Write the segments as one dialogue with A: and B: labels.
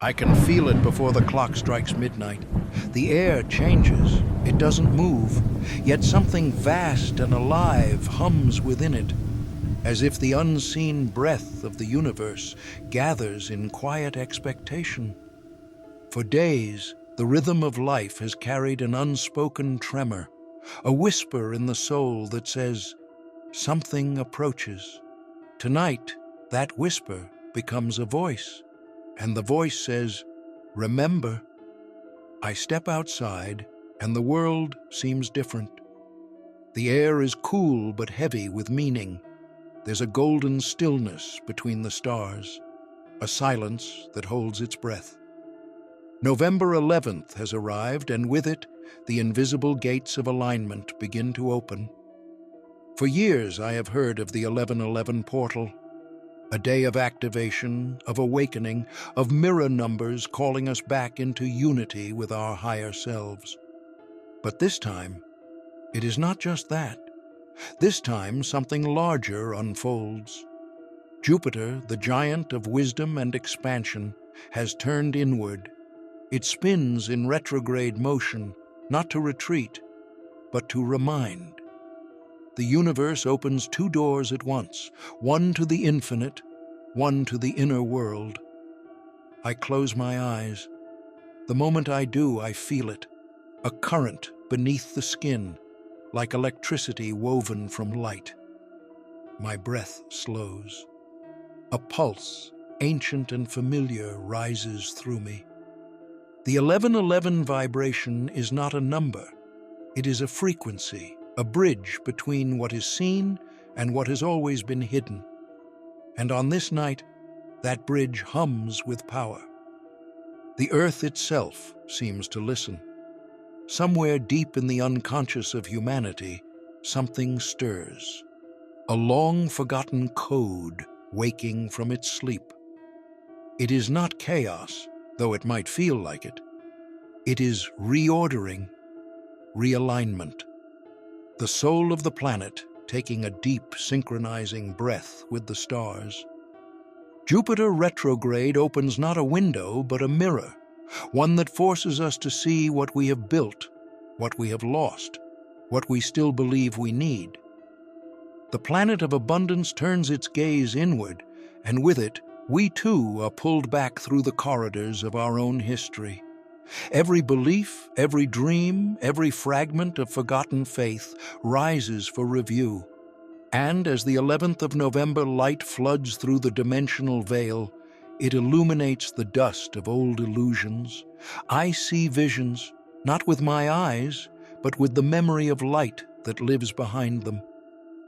A: I can feel it before the clock strikes midnight. The air changes, it doesn't move, yet something vast and alive hums within it, as if the unseen breath of the universe gathers in quiet expectation. For days, the rhythm of life has carried an unspoken tremor, a whisper in the soul that says, "Something approaches." Tonight, that whisper becomes a voice, and the voice says, "Remember." I step outside, and the world seems different. The air is cool but heavy with meaning. There's a golden stillness between the stars, a silence that holds its breath. November 11th has arrived, and with it, the invisible gates of alignment begin to open. For years I have heard of the 1111 portal, a day of activation, of awakening, of mirror numbers calling us back into unity with our higher selves. But this time, it is not just that. This time, something larger unfolds. Jupiter, the giant of wisdom and expansion, has turned inward. It spins in retrograde motion, not to retreat, but to remind. The universe opens two doors at once, one to the infinite, one to the inner world. I close my eyes. The moment I do, I feel it, a current beneath the skin, like electricity woven from light. My breath slows. A pulse, ancient and familiar, rises through me. The 1111 vibration is not a number. It is a frequency, a bridge between what is seen and what has always been hidden. And on this night, that bridge hums with power. The earth itself seems to listen. Somewhere deep in the unconscious of humanity, something stirs. A long-forgotten code waking from its sleep. It is not chaos, though it might feel like it. It is reordering, realignment. The soul of the planet taking a deep, synchronizing breath with the stars. Jupiter retrograde opens not a window, but a mirror, one that forces us to see what we have built, what we have lost, what we still believe we need. The planet of abundance turns its gaze inward, and with it, we too are pulled back through the corridors of our own history. Every belief, every dream, every fragment of forgotten faith rises for review. And as the 11th of November light floods through the dimensional veil, it illuminates the dust of old illusions. I see visions, not with my eyes, but with the memory of light that lives behind them.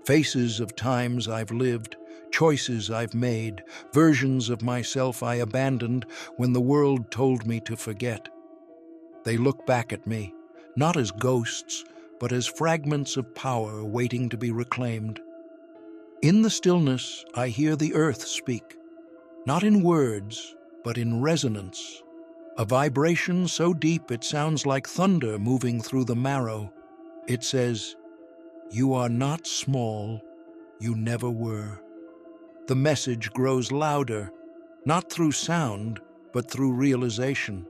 A: Faces of times I've lived, choices I've made, versions of myself I abandoned when the world told me to forget. They look back at me, not as ghosts, but as fragments of power waiting to be reclaimed. In the stillness, I hear the earth speak, not in words, but in resonance, a vibration so deep it sounds like thunder moving through the marrow. It says, "You are not small, you never were." The message grows louder, not through sound, but through realization.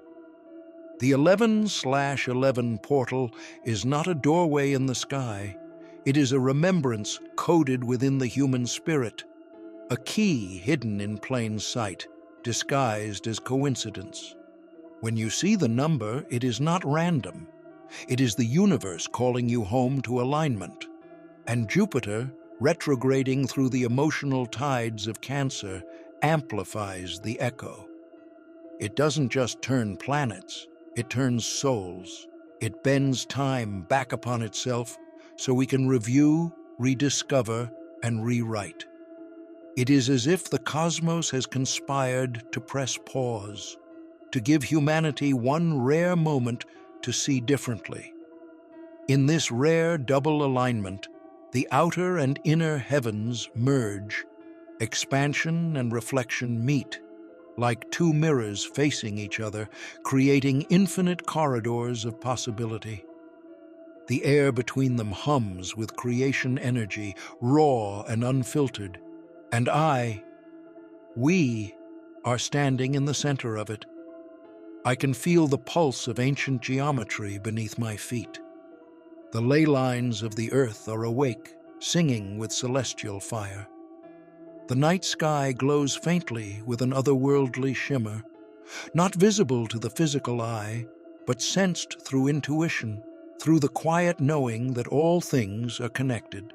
A: The 11/11 portal is not a doorway in the sky. It is a remembrance coded within the human spirit, a key hidden in plain sight, disguised as coincidence. When you see the number, it is not random. It is the universe calling you home to alignment. And Jupiter, retrograding through the emotional tides of Cancer, amplifies the echo. It doesn't just turn planets, it turns souls. It bends time back upon itself so we can review, rediscover, and rewrite. It is as if the cosmos has conspired to press pause, to give humanity one rare moment to see differently. In this rare double alignment, the outer and inner heavens merge, expansion and reflection meet, like two mirrors facing each other, creating infinite corridors of possibility. The air between them hums with creation energy, raw and unfiltered, and we are standing in the center of it, I can feel the pulse of ancient geometry beneath my feet. The ley lines of the earth are awake, singing with celestial fire. The night sky glows faintly with an otherworldly shimmer, not visible to the physical eye, but sensed through intuition, through the quiet knowing that all things are connected.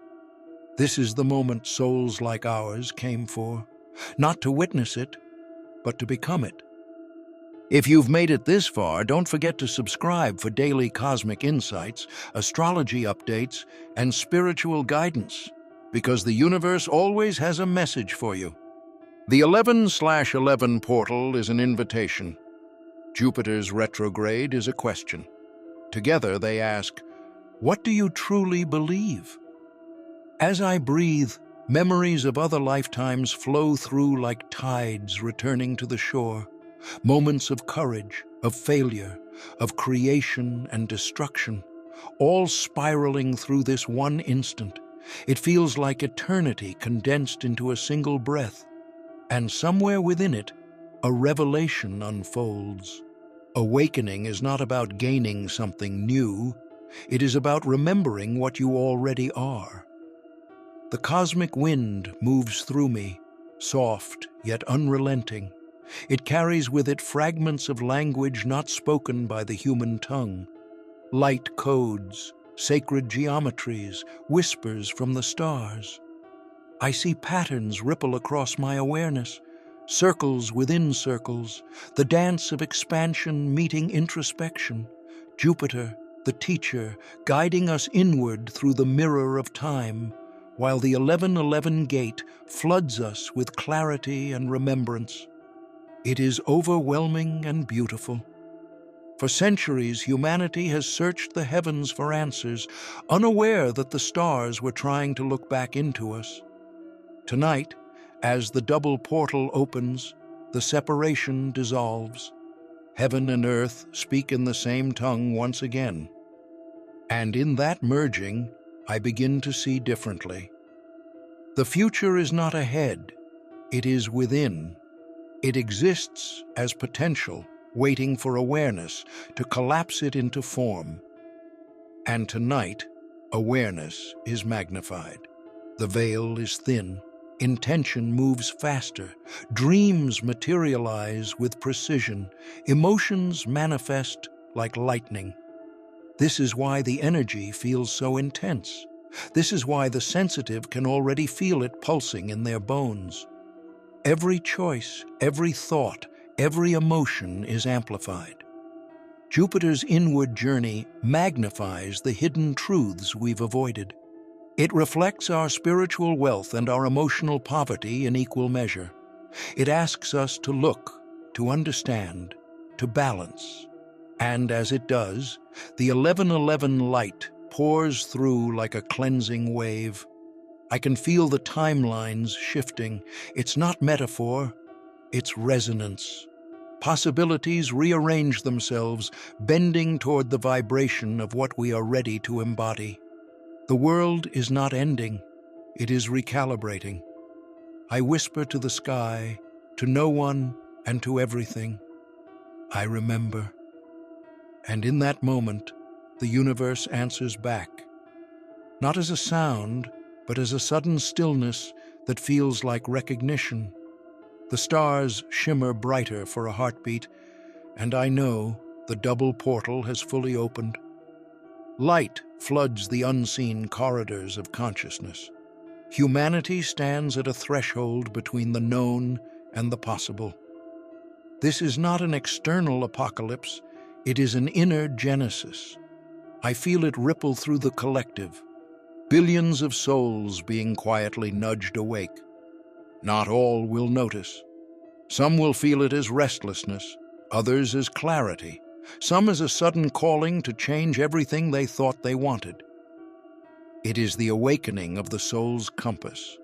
A: This is the moment souls like ours came for, not to witness it, but to become it. If you've made it this far, don't forget to subscribe for daily cosmic insights, astrology updates, and spiritual guidance, because the universe always has a message for you. The 11/11 portal is an invitation. Jupiter's retrograde is a question. Together they ask, what do you truly believe? As I breathe, memories of other lifetimes flow through like tides returning to the shore. Moments of courage, of failure, of creation and destruction, all spiraling through this one instant. It feels like eternity condensed into a single breath. And somewhere within it, a revelation unfolds. Awakening is not about gaining something new. It is about remembering what you already are. The cosmic wind moves through me, soft yet unrelenting. It carries with it fragments of language not spoken by the human tongue. Light codes, sacred geometries, whispers from the stars. I see patterns ripple across my awareness, circles within circles, the dance of expansion meeting introspection. Jupiter, the teacher, guiding us inward through the mirror of time, while the 11:11 gate floods us with clarity and remembrance. It is overwhelming and beautiful. For centuries, humanity has searched the heavens for answers, unaware that the stars were trying to look back into us. Tonight, as the double portal opens, the separation dissolves. Heaven and earth speak in the same tongue once again. And in that merging, I begin to see differently. The future is not ahead, it is within. It exists as potential, waiting for awareness to collapse it into form. And tonight, awareness is magnified. The veil is thin, intention moves faster, dreams materialize with precision, emotions manifest like lightning. This is why the energy feels so intense. This is why the sensitive can already feel it pulsing in their bones. Every choice, every thought, every emotion is amplified. Jupiter's inward journey magnifies the hidden truths we've avoided. It reflects our spiritual wealth and our emotional poverty in equal measure. It asks us to look, to understand, to balance. And as it does, the 11:11 light pours through like a cleansing wave. I can feel the timelines shifting. It's not metaphor, it's resonance. Possibilities rearrange themselves, bending toward the vibration of what we are ready to embody. The world is not ending, it is recalibrating. I whisper to the sky, to no one and to everything. I remember. And in that moment, the universe answers back. Not as a sound, but as a sudden stillness that feels like recognition. The stars shimmer brighter for a heartbeat, and I know the double portal has fully opened. Light floods the unseen corridors of consciousness. Humanity stands at a threshold between the known and the possible. This is not an external apocalypse, it is an inner genesis. I feel it ripple through the collective, billions of souls being quietly nudged awake. Not all will notice. Some will feel it as restlessness, others as clarity, some as a sudden calling to change everything they thought they wanted. It is the awakening of the soul's compass,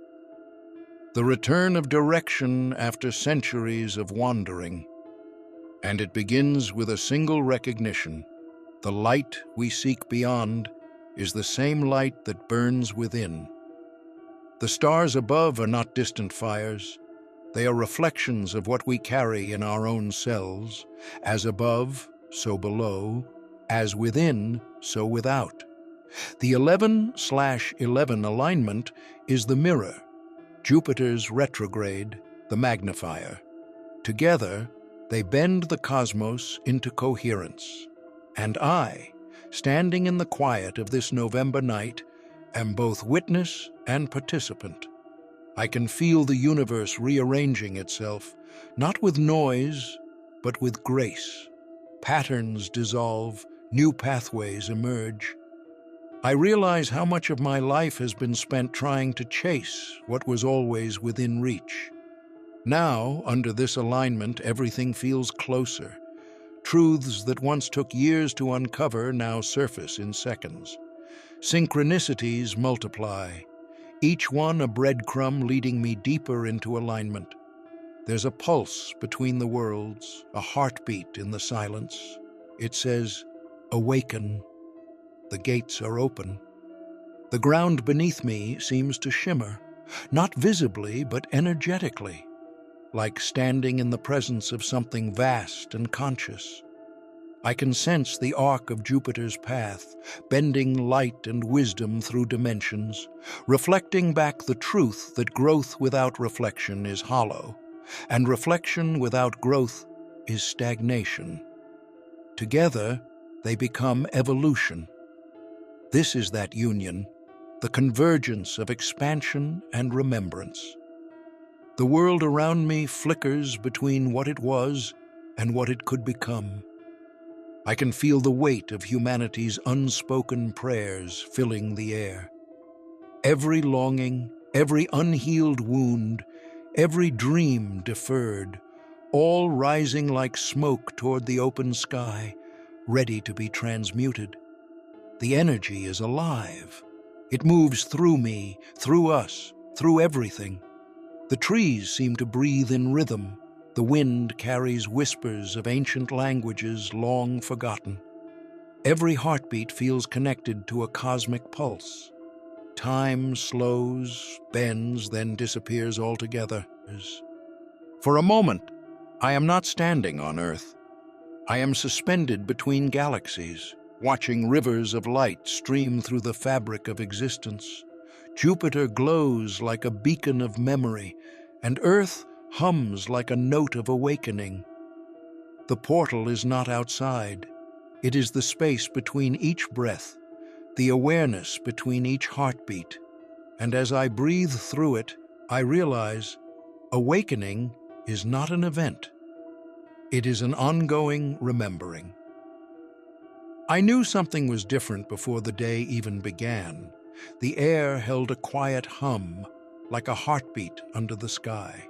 A: the return of direction after centuries of wandering. And it begins with a single recognition: the light we seek beyond is the same light that burns within. The stars above are not distant fires. They are reflections of what we carry in our own selves, as above, so below, as within, so without. The 11/11 alignment is the mirror, Jupiter's retrograde, the magnifier. Together, they bend the cosmos into coherence. And I, standing in the quiet of this November night, am both witness and participant. I can feel the universe rearranging itself, not with noise, but with grace. Patterns dissolve, new pathways emerge. I realize how much of my life has been spent trying to chase what was always within reach. Now, under this alignment, everything feels closer. Truths that once took years to uncover now surface in seconds. Synchronicities multiply, each one a breadcrumb leading me deeper into alignment. There's a pulse between the worlds, a heartbeat in the silence. It says, "Awaken." The gates are open. The ground beneath me seems to shimmer, not visibly but energetically, like standing in the presence of something vast and conscious. I can sense the arc of Jupiter's path, bending light and wisdom through dimensions, reflecting back the truth that growth without reflection is hollow, and reflection without growth is stagnation. Together, they become evolution. This is that union, the convergence of expansion and remembrance. The world around me flickers between what it was and what it could become. I can feel the weight of humanity's unspoken prayers filling the air. Every longing, every unhealed wound, every dream deferred, all rising like smoke toward the open sky, ready to be transmuted. The energy is alive. It moves through me, through us, through everything. The trees seem to breathe in rhythm. The wind carries whispers of ancient languages long forgotten. Every heartbeat feels connected to a cosmic pulse. Time slows, bends, then disappears altogether. For a moment, I am not standing on Earth. I am suspended between galaxies, watching rivers of light stream through the fabric of existence. Jupiter glows like a beacon of memory, and Earth hums like a note of awakening. The portal is not outside. It is the space between each breath, the awareness between each heartbeat. And as I breathe through it, I realize awakening is not an event. It is an ongoing remembering. I knew something was different before the day even began. The air held a quiet hum, like a heartbeat under the sky.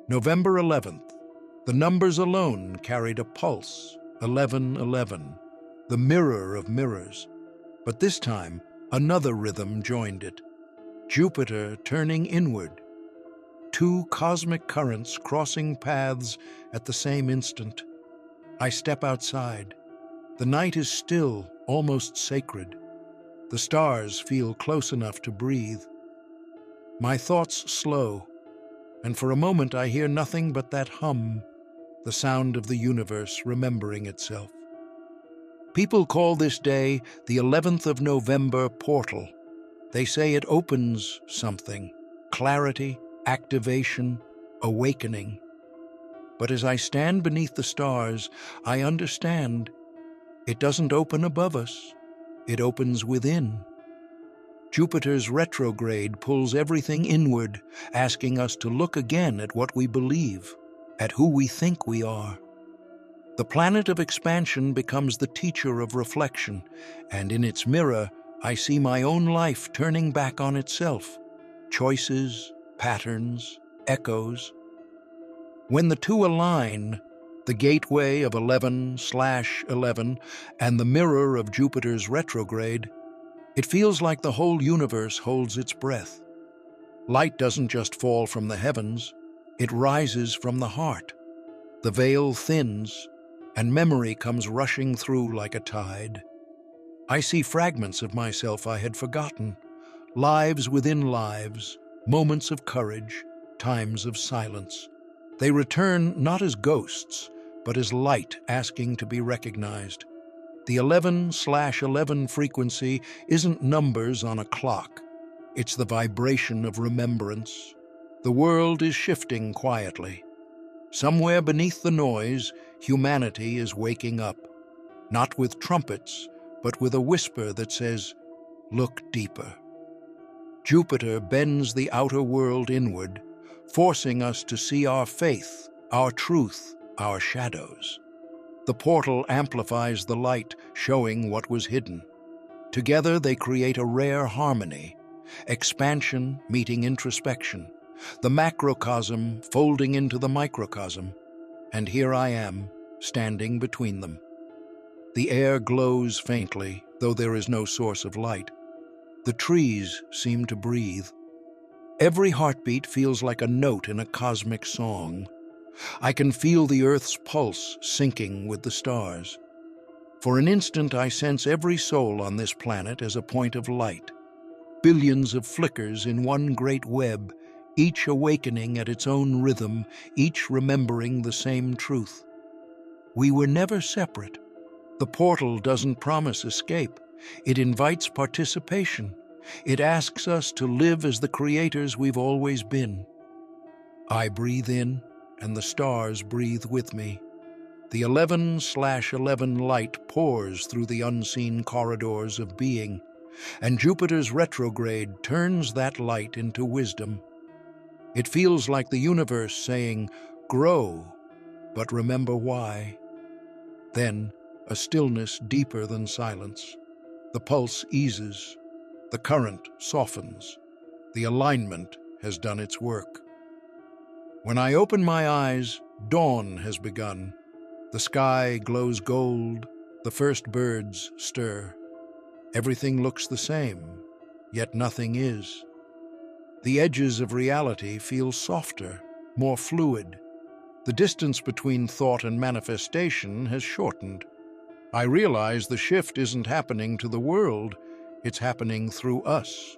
A: November 11th, the numbers alone carried a pulse, 1111, the mirror of mirrors. But this time, another rhythm joined it. Jupiter turning inward. Two cosmic currents crossing paths at the same instant. I step outside. The night is still, almost sacred. The stars feel close enough to breathe. My thoughts slow, and for a moment I hear nothing but that hum, the sound of the universe remembering itself. People call this day the 11th of November portal. They say it opens something, clarity, activation, awakening. But as I stand beneath the stars, I understand it doesn't open above us, it opens within. Jupiter's retrograde pulls everything inward, asking us to look again at what we believe, at who we think we are. The planet of expansion becomes the teacher of reflection, and in its mirror, I see my own life turning back on itself. Choices, patterns, echoes. When the two align, the gateway of 11/11 and the mirror of Jupiter's retrograde, it feels like the whole universe holds its breath. Light doesn't just fall from the heavens, it rises from the heart. The veil thins, and memory comes rushing through like a tide. I see fragments of myself I had forgotten, lives within lives, moments of courage, times of silence. They return not as ghosts, but as light asking to be recognized. The 11/11 frequency isn't numbers on a clock. It's the vibration of remembrance. The world is shifting quietly. Somewhere beneath the noise, humanity is waking up, not with trumpets, but with a whisper that says, "Look deeper." Jupiter bends the outer world inward, forcing us to see our faith, our truth, our shadows. The portal amplifies the light, showing what was hidden. Together they create a rare harmony, expansion meeting introspection, the macrocosm folding into the microcosm, and here I am, standing between them. The air glows faintly, though there is no source of light. The trees seem to breathe. Every heartbeat feels like a note in a cosmic song. I can feel the Earth's pulse syncing with the stars. For an instant, I sense every soul on this planet as a point of light. Billions of flickers in one great web, each awakening at its own rhythm, each remembering the same truth. We were never separate. The portal doesn't promise escape. It invites participation. It asks us to live as the creators we've always been. I breathe in, and the stars breathe with me. The 11/11 light pours through the unseen corridors of being, and Jupiter's retrograde turns that light into wisdom. It feels like the universe saying, "Grow, but remember why." Then, a stillness deeper than silence. The pulse eases. The current softens. The alignment has done its work. When I open my eyes, dawn has begun. The sky glows gold. The first birds stir. Everything looks the same, yet nothing is. The edges of reality feel softer, more fluid. The distance between thought and manifestation has shortened. I realize the shift isn't happening to the world, it's happening through us.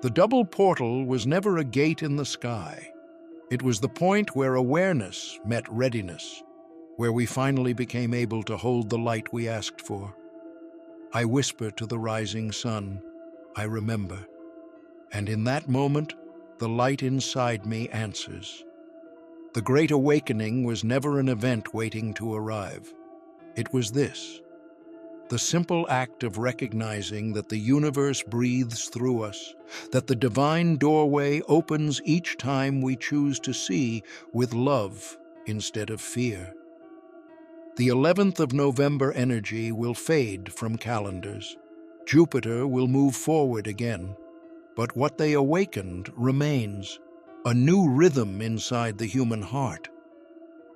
A: The double portal was never a gate in the sky. It was the point where awareness met readiness, where we finally became able to hold the light we asked for. I whisper to the rising sun, "I remember." And in that moment, the light inside me answers. The Great Awakening was never an event waiting to arrive. It was this: the simple act of recognizing that the universe breathes through us, that the divine doorway opens each time we choose to see with love instead of fear. The 11th of November energy will fade from calendars. Jupiter will move forward again. But what they awakened remains, a new rhythm inside the human heart.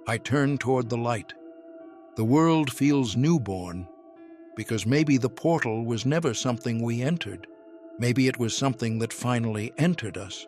A: I turn toward the light. The world feels newborn, because maybe the portal was never something we entered. Maybe it was something that finally entered us.